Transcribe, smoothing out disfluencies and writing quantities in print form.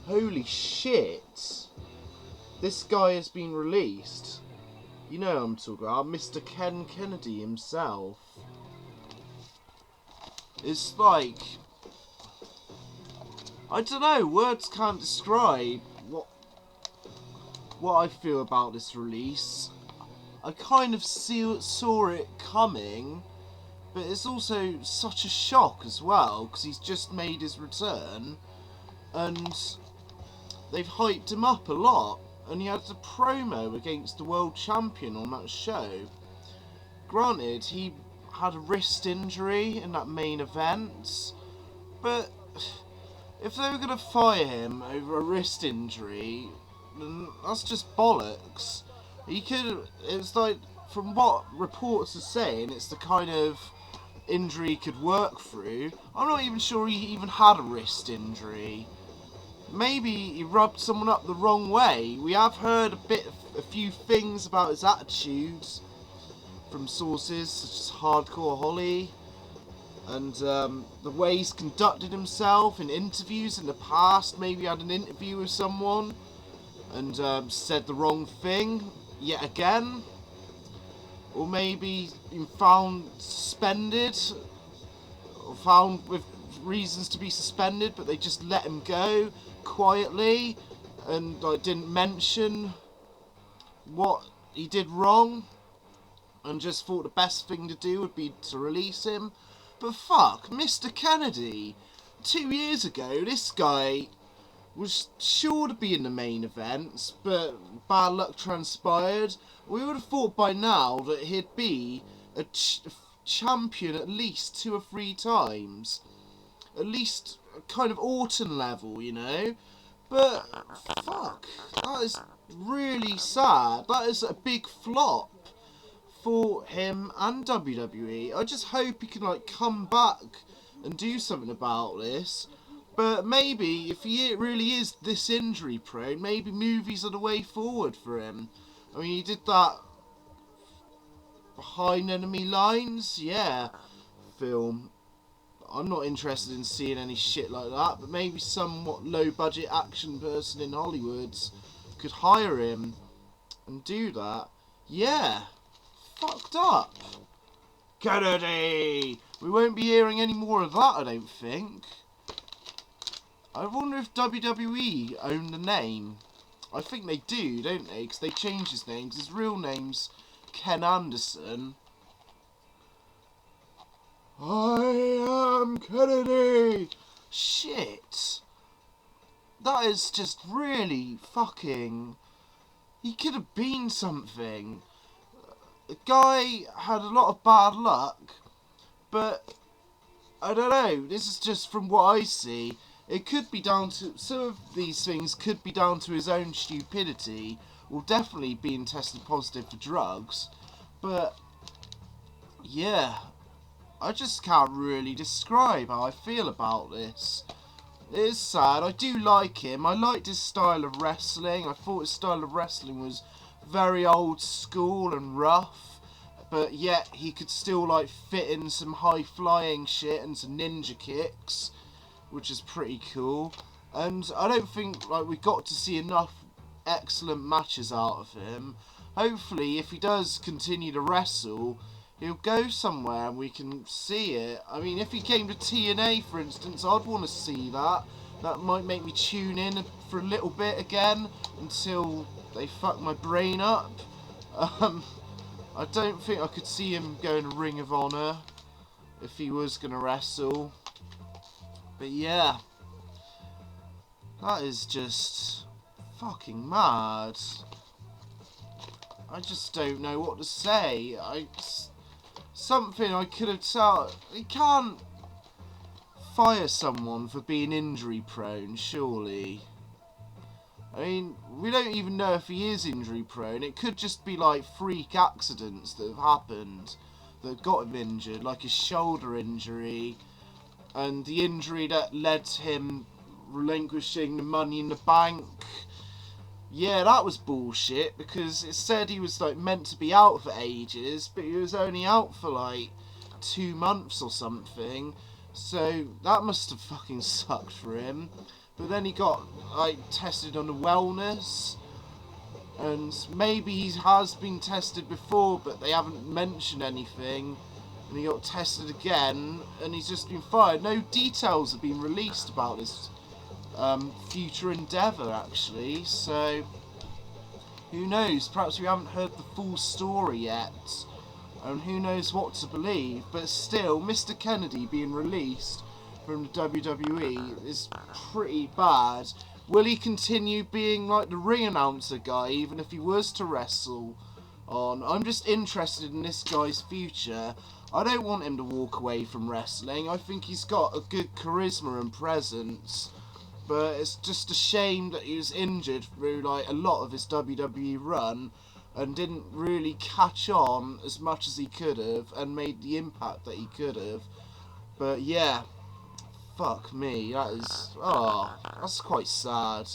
Holy shit. This guy has been released. You know who I'm talking about, Mr. Ken Kennedy himself. It's like, I don't know, words can't describe what I feel about this release. I kind of saw it coming, but it's also such a shock as well, because he's just made his return, and they've hyped him up a lot, and he had a promo against the world champion on that show. Granted, he had a wrist injury in that main event, but if they were going to fire him over a wrist injury, then that's just bollocks. It's like, from what reports are saying, it's the kind of injury he could work through. I'm not even sure he even had a wrist injury. Maybe he rubbed someone up the wrong way. We have heard a few things about his attitudes from sources such as Hardcore Holly, and the way he's conducted himself in interviews in the past. Maybe he had an interview with someone and said the wrong thing yet again, or maybe been found suspended, or found with reasons to be suspended, but they just let him go quietly and didn't mention what he did wrong, and just thought the best thing to do would be to release him. But fuck, Mr. Kennedy, 2 years ago this guy was sure to be in the main events, but bad luck transpired. We would have thought by now that he'd be a champion at least 2 or 3 times. At least kind of Orton level, you know? But, fuck, that is really sad. That is a big flop for him and WWE. I just hope he can come back and do something about this. But maybe if he really is this injury prone, maybe movies are the way forward for him. I mean, he did that Behind Enemy Lines, yeah, film. I'm not interested in seeing any shit like that, but maybe somewhat low budget action person in Hollywood could hire him and do that. Yeah. Fucked up. Kennedy! We won't be hearing any more of that, I don't think. I wonder if WWE own the name. I think they do, don't they? Because they changed his name. His real name's Ken Anderson. I am Kennedy! Shit. That is just really fucking... He could have been something. The guy had a lot of bad luck, but I don't know, this is just from what I see. It could be down to, some of these things could be down to his own stupidity, or definitely being tested positive for drugs, but yeah, I just can't really describe how I feel about this. It is sad. I do like him. I liked his style of wrestling. I thought his style of wrestling was very old school and rough, but yet he could still fit in some high flying shit and some ninja kicks, which is pretty cool. And I don't think we got to see enough excellent matches out of him. Hopefully, if he does continue to wrestle, he'll go somewhere and we can see it. I mean, if he came to TNA, for instance, I'd want to see that. That might make me tune in for a little bit again until they fuck my brain up. I don't think I could see him going to Ring of Honor if he was going to wrestle. But yeah, that is just fucking mad. I just don't know what to say. Something I could have told. You can't fire someone for being injury prone, surely. I mean, we don't even know if he is injury prone. It could just be freak accidents that have happened that got him injured, like his shoulder injury, and the injury that led to him relinquishing the Money in the Bank. Yeah, that was bullshit, because it said he was meant to be out for ages, but he was only out for 2 months or something. So that must have fucking sucked for him. But then he got like tested on the wellness, and maybe he has been tested before, but they haven't mentioned anything. And he got tested again, and he's just been fired. No details have been released about this future endeavour, actually. So who knows? Perhaps we haven't heard the full story yet. And who knows what to believe, but still, Mr. Kennedy being released from WWE is pretty bad. Will he continue being like the ring announcer guy, even if he was to wrestle on? I'm just interested in this guy's future. I don't want him to walk away from wrestling. I think he's got a good charisma and presence, but it's just a shame that he was injured through like a lot of his WWE run, and didn't really catch on as much as he could have and made the impact that he could have. But yeah, fuck me, that's quite sad.